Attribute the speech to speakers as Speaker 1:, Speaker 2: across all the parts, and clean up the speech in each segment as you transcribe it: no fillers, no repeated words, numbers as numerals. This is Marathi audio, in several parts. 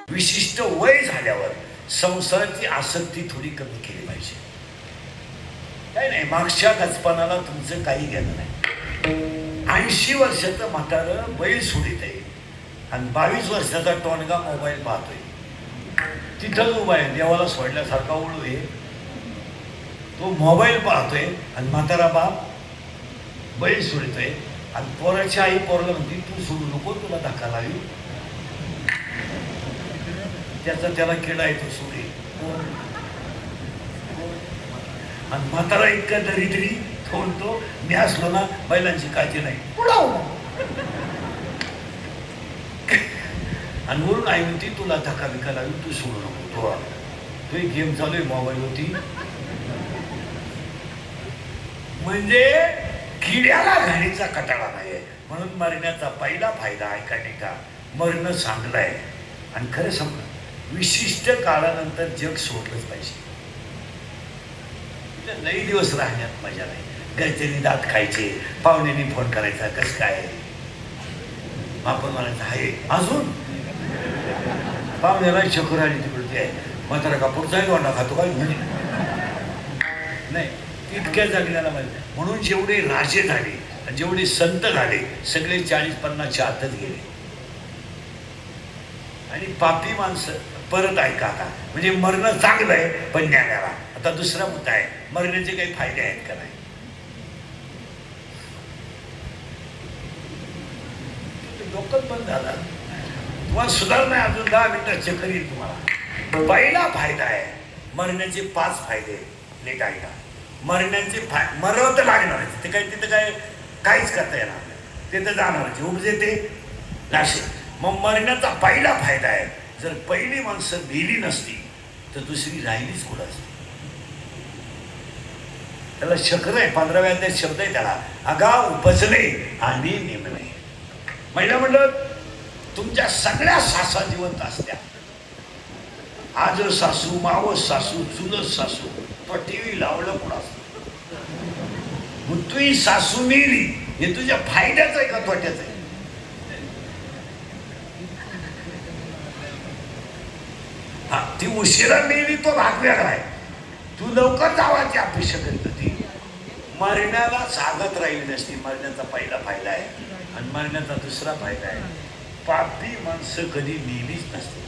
Speaker 1: विशिष्ट वय झाल्यावर संसाराची आसक्ती थोडी कमी केली पाहिजे. काही नाही, मागच्या गचपणाला तुमचं काही घेणं नाही. 80 वर्षाचं म्हातारं बैल सोडित आहे आणि 22 वर्षाचा टोनगा मोबाईल पाहतोय. तिथंच उभा आहे, देवाला सोडल्यासारखा ओळू आहे. तो मोबाईल पाहतोय आणि म्हातारा बाप बैल सोडतोय आणि पोराची आई पोराला म्हणते तू सोडू नको, तुला धक्का लागेल. त्याला किडा येतो सोडे. आणि म्हातारा इतका दरिद्री थोडतो, मी असलो ना बैलांची काळजी नाही. आणि वरून आई म्हणती तुला धक्का बिका लागेल, तू सोडू नको. तो गेम चालू आहे मोबाईल होती. म्हणजे किड्याला घाणीचा कटाळा नाही. म्हणून मरण्याचा पहिला फायदा ऐकाने का मरणं चांगलं आहे. आणि खरं सांग, विशिष्ट काळानंतर जग सोडलंच पाहिजे. लई दिवस राहण्यात मजा नाही. घरच्यांनी दात खायचे, पाहुण्यांनी फोन करायचा कसं काय, आपण म्हणायचं आहे अजून पाहुण्याला चक्कर आली तिकडे आहे म्हातारा कापूरचा वाटा खातो काय म्हणजे नाही. इतक्या जगण्याला माहिती. म्हणून जेवढे राजे झाले, जेवढे संत झाले, सगळे 40-50च्या आतच गेले. आणि पापी माणसं परत ऐका आता, म्हणजे मरणं चांगलं आहे पण ज्ञानाला. आता दुसरा मुद्दा आहे, मरण्याचे काही फायदे आहेत का नाही. डोकं बंद झाला, तुम्हाला सुधारणा अजून 10 मिनिटं चक्कर येईल तुम्हाला. पहिला फायदा आहे मरण्याचे 5 फायदे. नीट ऐका. मरण्याचे मरव तर लागणार आहे, तिथं काय काहीच करता येणार नाही, ते तर जाणार उपजे ते नाशे. मग मरण्याचा पहिला फायदा आहे, जर पहिली माणसं मेली नसती तर दुसरी राहिलीच कुठं असती. त्याला शक्र आहे, 15व्या अध्यायात शब्द आहे त्याला, आगाव उपजले आणि नेमणे. महिला म्हणलं तुमच्या सगळ्या सासा जिवंत असत्या. आज सासू, मावस सासू, चुलत सासू, तो टीव्ही लावलं पुढं असत. मग तुझी सासू मेली, हे तुझ्या फायद्याचं आहे का तोट्याचं आहे. हा, ती उशिरा मेली तो भाग वेगळा आहे. तू लवकर जावाची अपेक्षा करीत होती. मरण्याला सांगत राहिली नसती. मरण्याचा पहिला फायदा आहे. आणि मरण्याचा दुसरा फायदा आहे, पापी माणसं कधी नेहमीच नसते.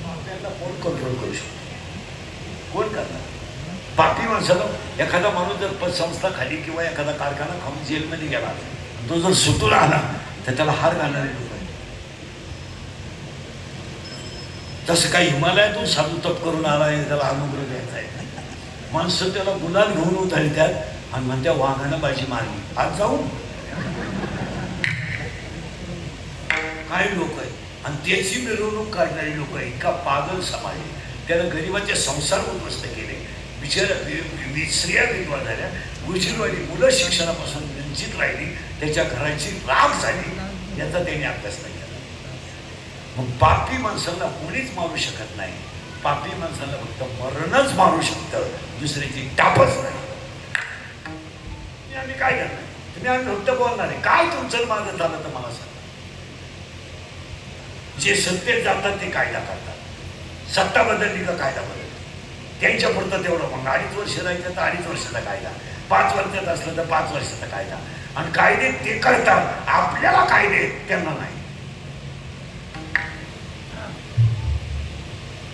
Speaker 1: आपल्याला कोण कंट्रोल करू शकतो, कोण करणार. पापी माणसाला एखादा माणूस जर पतसंस्था खाली किंवा एखादा कारखाना खाऊन जेलमध्ये गेला, तो जर सुटून आला तर त्याला हार घालणारे लोक आहेत. तसं काही हिमालयातून साधू तप करून आला आहे, त्याला अनुग्रह द्यायचा आहे. माणसं त्याला गुलाल घेऊन उतरतात आणि म्हणत्या वाघानं बाजी मारली. आज जाऊन काही लोक आहेत आणि त्याची मिरवणूक काढणारी लोक आहेत. इतका पागल समाज आहे. त्यानं गरिबाचे संसार उद्ध्वस्त केले. स्त्रिया विधवा झाल्या, उशीरवाडी मुलं शिक्षणापासून वंचित राहिली, त्याच्या घराची राख झाली, याचा त्याने अभ्यास नाही केला. मग पापी माणसाला कोणीच मारू शकत नाही. पापी माणसाला फक्त मरणच मारू शकतं, दुसऱ्याची टापच नाही. आम्ही काय करणार, तुम्ही आम्ही फक्त बोलणार आहे. काय तुमचं मागं झालं तर मला सांगा. जे सत्तेत जातात ते कायदा करतात. सत्ता बदलली का कायदा बदलली, त्यांच्या पुरतं तेवढं. मग 2.5 वर्ष राहायचं तर 2.5 वर्षाचा कायदा, 5 वर्षात असलं तर 5 वर्षाचा कायदा. आणि कायदे ते करतात, आपल्याला कायदे त्यांना नाही.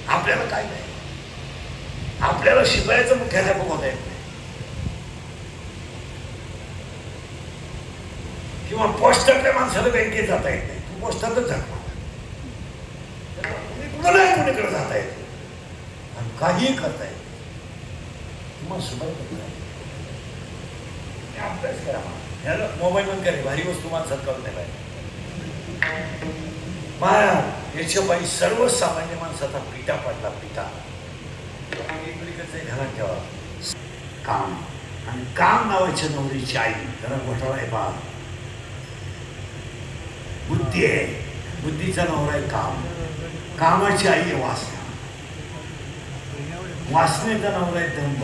Speaker 1: आपल्याला काय नाही. आपल्याला शिपायाचं मुख्याध्यापक होता येत नाही, किंवा पोस्टातल्या माणसाला बँकेत जाता येत नाही. तू पोस्टातच जातो, कुणालाही कुणीकडे जाता येते आणि काहीही करता येते. तुम्हाला सुधार करता येते. अभ्यास करा. मला मोबाईल बंद करे, भारी वस्तू माणसात करून नाही पाहिजे. महाराज याच्या बाई सर्वसामान्य माणसाचा पिता पडला. पिता घरात ठेवा. काम आणि काम नावाच्या नवरीची आई जरा घोटाळा आहे बा. बुद्धी आहे, बुद्धीचा नवरा आहे काम. कामाची आई आहे वासना. वासनेचा नवरा आहे दंभ.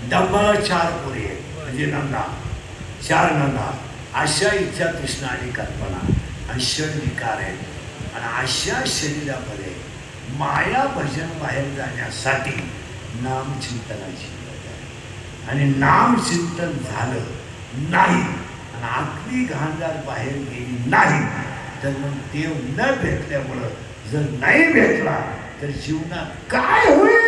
Speaker 1: दंभाला 4 पोरी आहेत. म्हणजे नंदा, चार नंदा, अशा इच्छा, तृष्णा आणि कल्पना आणि षड विकार आहेत. आणि अशा शरीरामध्ये माया भजन बाहेर जाण्यासाठी नामचिंतनाची गरज आहे. आणि नामचिंतन झालं नाही आणि आपली घाण जर बाहेर गेली नाही तर मग देव न भेटल्यामुळं, जर नाही भेटला तर जीवनात काय होईल?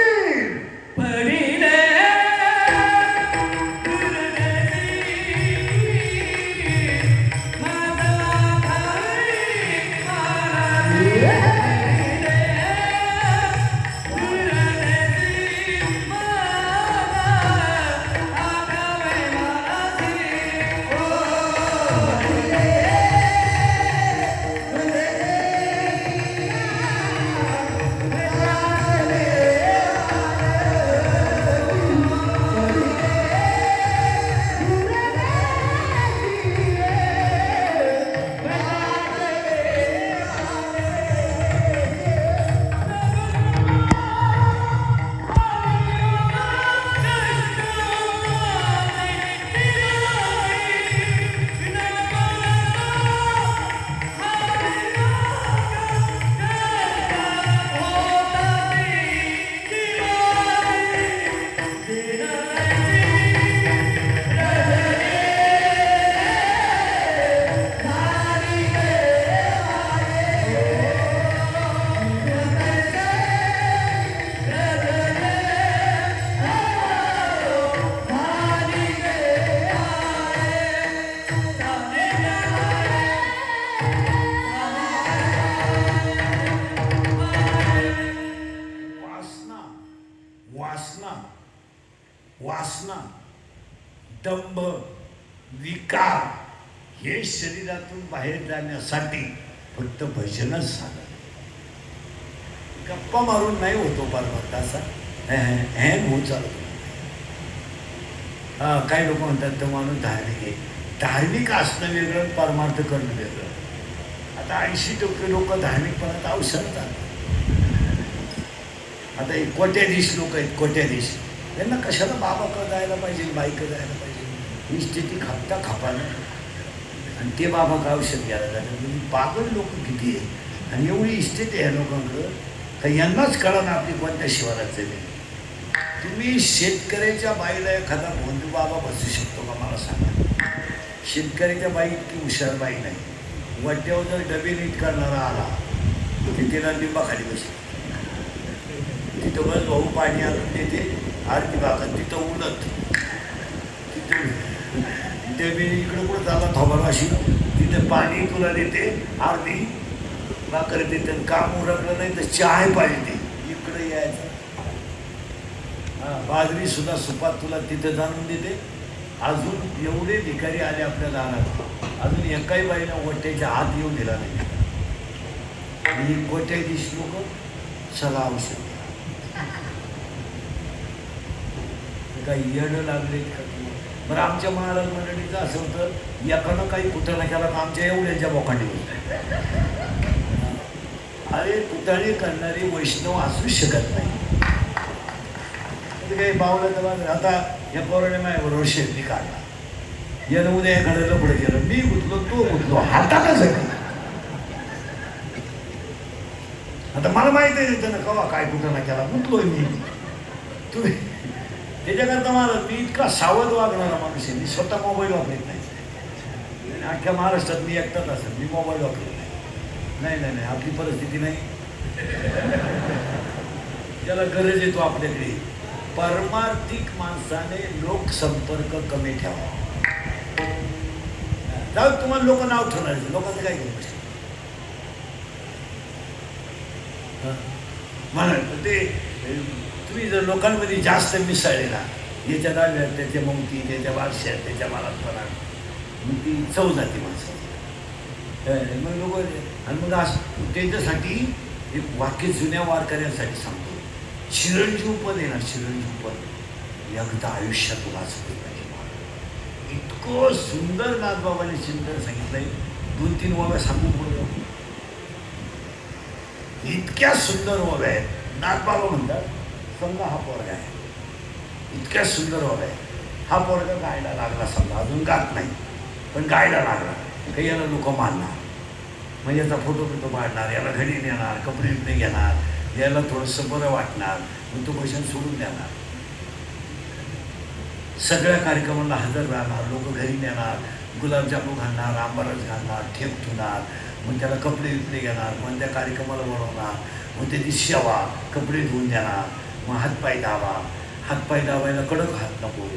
Speaker 1: वासना, दंभ, विकार हे शरीरातून बाहेर जाण्यासाठी फक्त भजनच झालं. गप्पा मारून नाही होतो परमार्थाचा, हॅन होत चालतो. काही लोक म्हणतात तो माणूस धार्मिक आहे. धार्मिक असणं वेगळं, परमार्थ करणं वेगळं. आता 80% लोक धार्मिकपणात औषधात. आता कोट्याधीश लोक आहेत, कोट्याधीश, त्यांना कशाला बाबाकडं जायला पाहिजे, बाईकडं जायला पाहिजे, ही स्थिती खापता खापानं. आणि ते बाबा का औषध घ्यायला जातात. म्हणजे पागल लोक किती आहे आणि एवढी स्थिती आहे लोकांकडं का यांनाच कळा ना आपली कोणत्या शिवारात जाईल. तुम्ही शेतकऱ्याच्या बाईला एखादा बंधू बाबा बसू शकतो का मला सांगा? शेतकऱ्याच्या बाई इतकी हुशार बाई नाही. वाट्यावर जर डबे नीट करणारा आला तर तिला लिंबाखाली बसतो. तिथं बस भाऊ पाणी आणून देते, आरती भाकर तिथं उलट, तिथं डबे इकडं कुठं झाला थोबाशी, तिथं पाणी तुला देते, आरती भाकर देते. काम उरकलं नाही तर चहा पाहिजे इकडं यायचं. बाजरी सुद्धा सुपात तुला तिथं जाणून देते. अजून एवढे भिकारी आले आपल्या दारात, अजून एकाही बाईला वट्याच्या हात येऊन दिला नाही. आणि कोट्याधीश लोक चला औषध काही येणं लागले का? बरं आमच्या महाराज मंडळीचं असं होतं, एकानं काही कुठं नाही केला का आमच्या एवढ्यांच्या बोकांडी होत. अरे कुटाणे करणारी वैष्णव असू शकत नाही. काही बावलं तर आता या पोराने माझ्याबरोबर शेती काढला, यानं उद्या एखाद्याला पुढे गेलं, मी गुतलो तो गुतलो, हातातच आहे. आता मला माहिती आहे त्यानं कवा काय कुठं ना केला, गुतलोय मी. तुम्ही त्याच्याकरता मला मी इतका सावध वागणारा माणूस आहे. मी स्वतः मोबाईल वापरत नाही. अख्ख्या महाराष्ट्रात मी एकटाच असेल, मी मोबाईल वापरत नाही. नाही नाही आपली परिस्थिती नाही. त्याला गरज येतो आपल्याकडे. परमार्थिक माणसाने लोकसंपर्क कमी ठेवा. जाऊ तुम्हाला लोक नाव ठेवणार, लोकांचं काय करू म्हणा ते. तुम्ही जर लोकांमध्ये जास्त मिसळले ना, याच्या डाव्यात त्याच्या ममती, त्याच्या वारशात, त्याच्या मालातपणा, मग ती चव जाते माणसाची. मग लोक आणि मग असं त्याच्यासाठी एक वाक्य जुन्या वारकऱ्यांसाठी सांगतो. चिरंजीव पद आहे ना, चिरंजीव पद एकदा आयुष्यात वाचलं पाहिजे. इतकं सुंदर नाथबाबांनी चिंतन सांगितलंय. 2-3 ओव्या सांगून बोललो. इतक्या सुंदर ओव्या आहेत. नाथबाबा म्हणतात समजा हा पोरगा आहे, इतक्या सुंदर ओव्या आहे. हा पोरगा गायला लागला समजा, अजून गात नाही पण गायला लागला काही याला लोक मानणार, मग याचा फोटो बिटो काढणार, याला घडी नेणार, कपडे बिपडे घेणार, याला थोडंसं बरं वाटणार, मग तो भजन सोडून देणार. सगळ्या कार्यक्रमाला हजर राहणार, लोक घरी नेणार, गुलाबजामून घालणार, आंबारस घालणार, ठेप धुणार, मग त्याला कपडे बिपडे घेणार, मग त्या कार्यक्रमाला बनवणार, मग त्याची सेवा, कपडे धुवून देणार, मग हातपाय दावा, हातपाय दाबायला कडक हात नको,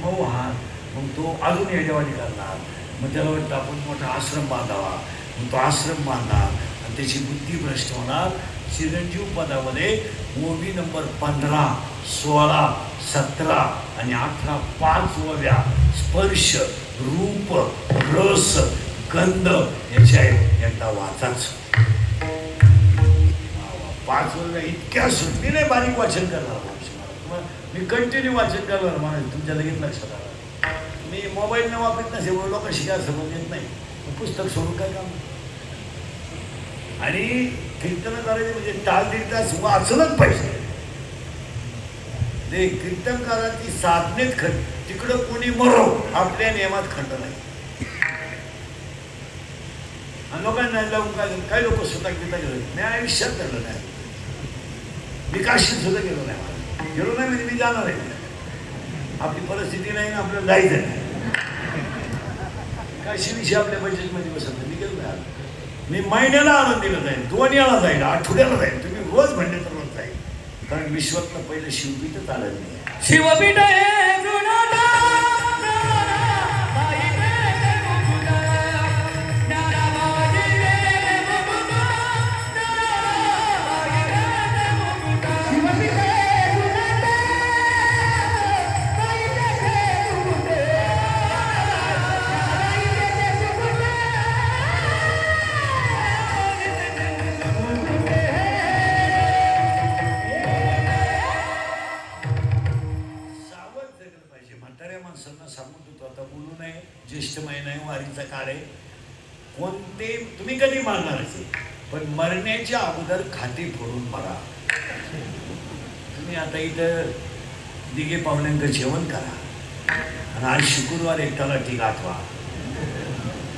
Speaker 1: मऊ हात, मग तो अजून येडेवाडी करणार, मग त्याला वाटतं आपण मोठा आश्रम बांधावा, मग तो आश्रम बांधणार आणि त्याची बुद्धी भ्रष्ट होणार. चिरंजीव पदामध्ये ओबी नंबर 15, 16, 17 आणि 18 5 ओव्या स्पर्श, रूप, रस, गंध याच्या एकदा वाचाच. 5 ओव्या इतक्या सुटली नाही, बारीक वाचन करणार मी, कंटिन्यू वाचन करणार मला, तुमच्या लगेच लक्षात आलं. मी मोबाईल न वापरत नसेल लोक शिकायला समज येत नाही, पुस्तक सोडून काय काम. आणि कीर्तन करायचे म्हणजे तास दीड तास वाचलंच पाहिजे. ते कीर्तनकाराची साधनेत खंड, तिकडं कोणी मरो आपल्या नियमात खंड नाही. आणि लोकांना लावून काही लोक स्वतः गीता गेलो, मी आयुष्यात गेलो नाही, मी काशीत सुद्धा गेलो नाही, गेलो नाही म्हणजे मी जाणार आहे. आपली परिस्थिती नाही ना, आपल्याला जायचं नाही. काशी विषय आपल्या बजेटमध्ये बसत नाही, मी गेलो नाही. मी महिन्याला आनंदीला जाईल, 2 वेळा जाईल, आठवड्याला जाईल, तुम्ही रोज म्हणले तर रोज जाईल. कारण विश्वातलं पहिलं शिवपीठच आलं नाही.
Speaker 2: शिवपीठ
Speaker 1: ज्येष्ठ महिना आहे, वारीचा काळ आहे, कोणते तुम्ही कधी मारणारच आहे, पण मरण्याच्या अगोदर खाते फोडून मरा. तुम्ही आता इथं दिघे पाहुण्यांचं जेवण करा आणि आज शुक्रवार एकट्याला टीक आठवा.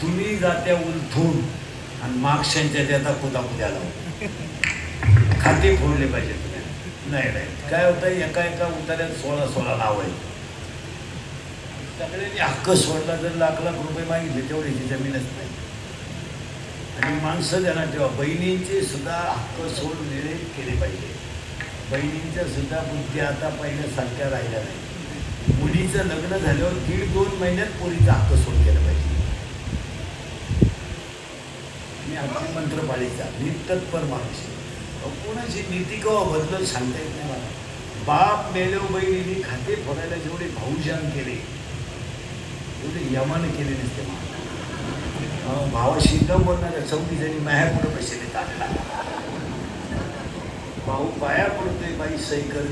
Speaker 1: तुम्ही जात्या उलथून आणि मागशांच्या त्याचा कुदाकुद्या लावून खाते फोडले पाहिजे तुम्ही. नाही काय होतं, एका उतार्यात 16 नाव आहे. सगळ्यांनी हक्क सोडला, जर लाख रुपये मागितले तेवढ्याची जमीनच नाही. आणि माणसं त्यांना तेव्हा बहिणींचे सुद्धा हक्क सोडलेले केले पाहिजे. बहिणींच्या सुद्धा बुद्धी आता पहिल्यासारख्या राहिल्या नाही. मुलीचं लग्न झाल्यावर 1.5-2 महिन्यात पोरीचा हक्क सोड केला पाहिजे. मी आपली मंत्रपाळीचा नितत्पर माणूस, कोणाची नीती केव्हा बदलत सांगता येत नाही मला. बाप मेल्यावर बहिणीने खाते फोडायला जेवढे भाऊजान केले एवढे यमाने केले नसते. भावाशी न बोलणाऱ्या 14 जणी माया पुढं पैसे टाकला. भाऊ पाया पडतोय, बाई सही कर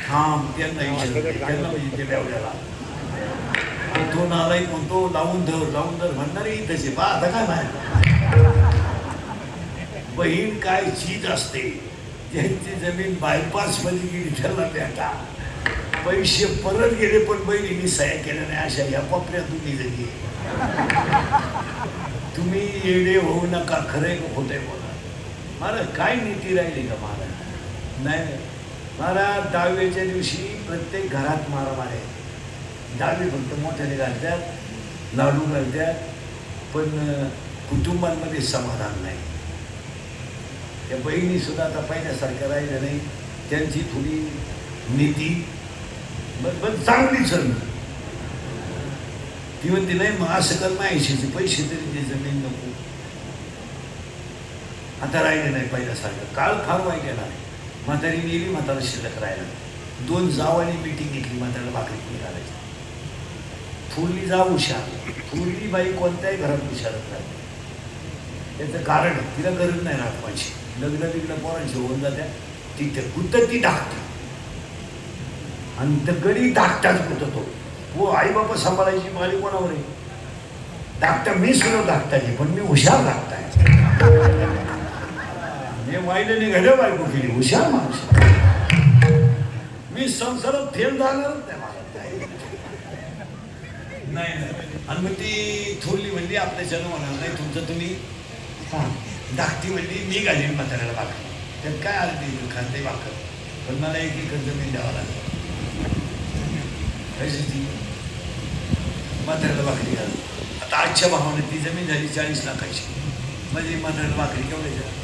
Speaker 1: थांब, त्यांना म्हणजे ते बेवड्याला तो नालायक म्हणतो लावून धर म्हणणारे तसे बा. आता काय नाही, बहीण काय चीज असते. ज्यांची जमीन बायपास मध्ये गेली त्याला भेटा, पैसे परत गेले पण बहिणीने सह्या केल्या नाही, अशा या पपऱ्या तुम्ही जगी. तुम्ही येडे होऊ नका, खरे खोटे बोला. महाराज काय नीती राहिली का महाराज? नाही महाराज, 10वीच्या दिवशी प्रत्येक घरात मारामारी आहे. 10वी फक्त मोठ्याने घालतात, लाडू घालतात, पण कुटुंबांमध्ये समाधान नाही. त्या बहिणी सुद्धा आता पहिल्यासारख्या राहिल्या नाही. त्यांची थोडी नीती बरं चांगली सर. ती म्हणते नाही मग असं कर, माहिशीचे पैसे तरी ते जमीन नको. आता राहिले नाही पहिल्यासारखं. काळ फार वाईट गेला. म्हातारी गेली, म्हातारा शिल्लक राहिला. 2 जावांनी मिटिंग घेतली, म्हाताऱ्याला भाकरी निघालायची. थोरली जाव हुशार, थोरली बाई कोणत्याही घरात हुशारच राहते. त्याचं कारण तिला गरज नाही राहत माझी. लग्न बिग्न पोरांची होऊन जात्या, तिथे कुठं ती टाकते आणि दगडी धाकटाच होतो. हो आई बाबा सांभाळायची मारी कोणावर आहे? धाकटा मी सुद्धा धाकटाची, पण मी हुशार धाकटा आहे. हे वाईले घडे बायको केली हुशार माणूस. मी संसारात फेल झाणारच नाही. मला नाही आणि मग ती थोरली म्हणली आपल्याच्यानं म्हणाल नाही तुमचं तुम्ही धाकटी म्हणली मी घालीन म्हाताऱ्याला भाकर. त्यात काय आलं ते खाते भाकर पण मला एक एकर जमीन द्यावं लागलं. कशी म्हाताऱ्याला भाकरी घाल. आता आजच्या भावाने ती जमीन झाली 40 लाखाची. म्हणजे म्हाताऱ्याला भाकरी केवढ्याच्या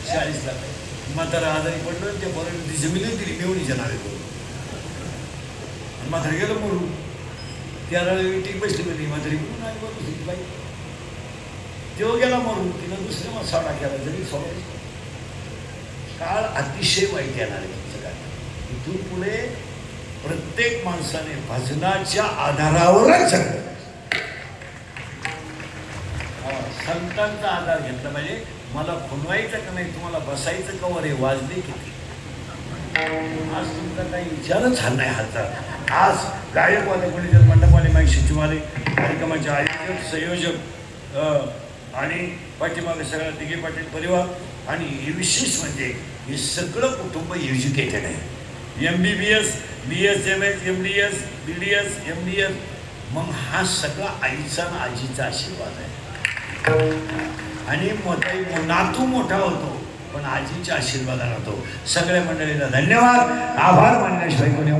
Speaker 1: 40 लाख. म्हातारा आजारी पडलो त्या बरोबर ती जमीनच दिली मेवणीच्या नावे करून. म्हातारा गेलं मरून. त्याला टीक बसली होती म्हातारी म्हणून आणि बरोबर होती बाई. तेव्हा गेला मरून. तिनं दुसऱ्या साडा केला जरी सोडायचं. काळ अतिशय वाईट येणार आहे तुमचं काय. इथून पुढे प्रत्येक माणसाने भजनाच्या आधारावरच संतांचा आधार घेतला पाहिजे. मला खुणवायचं का नाही तुम्हाला बसायचं का वर हे वाजले किती. आज तुमचा काही विचारच हा नाही हातात. आज गायकवाले कोणी मंडपवाले माई सचिवालय कार्यक्रमाचे आयोजक संयोजक आणि पाठीमागे सगळ्या दिघे पाटील परिवार आणि हे विशेष म्हणजे हे सगळं कुटुंब एज्युकेटेड आहे. MBBS BSMS MDS BDS MDS. मग हा सगळा आईचा आणि आजीचा आशीर्वाद आहे. आणि नातू मोठा होतो पण आजीच्या आशीर्वादाने होतो. सगळ्या मंडळीला धन्यवाद आभार मानण्याशिवाय कोणी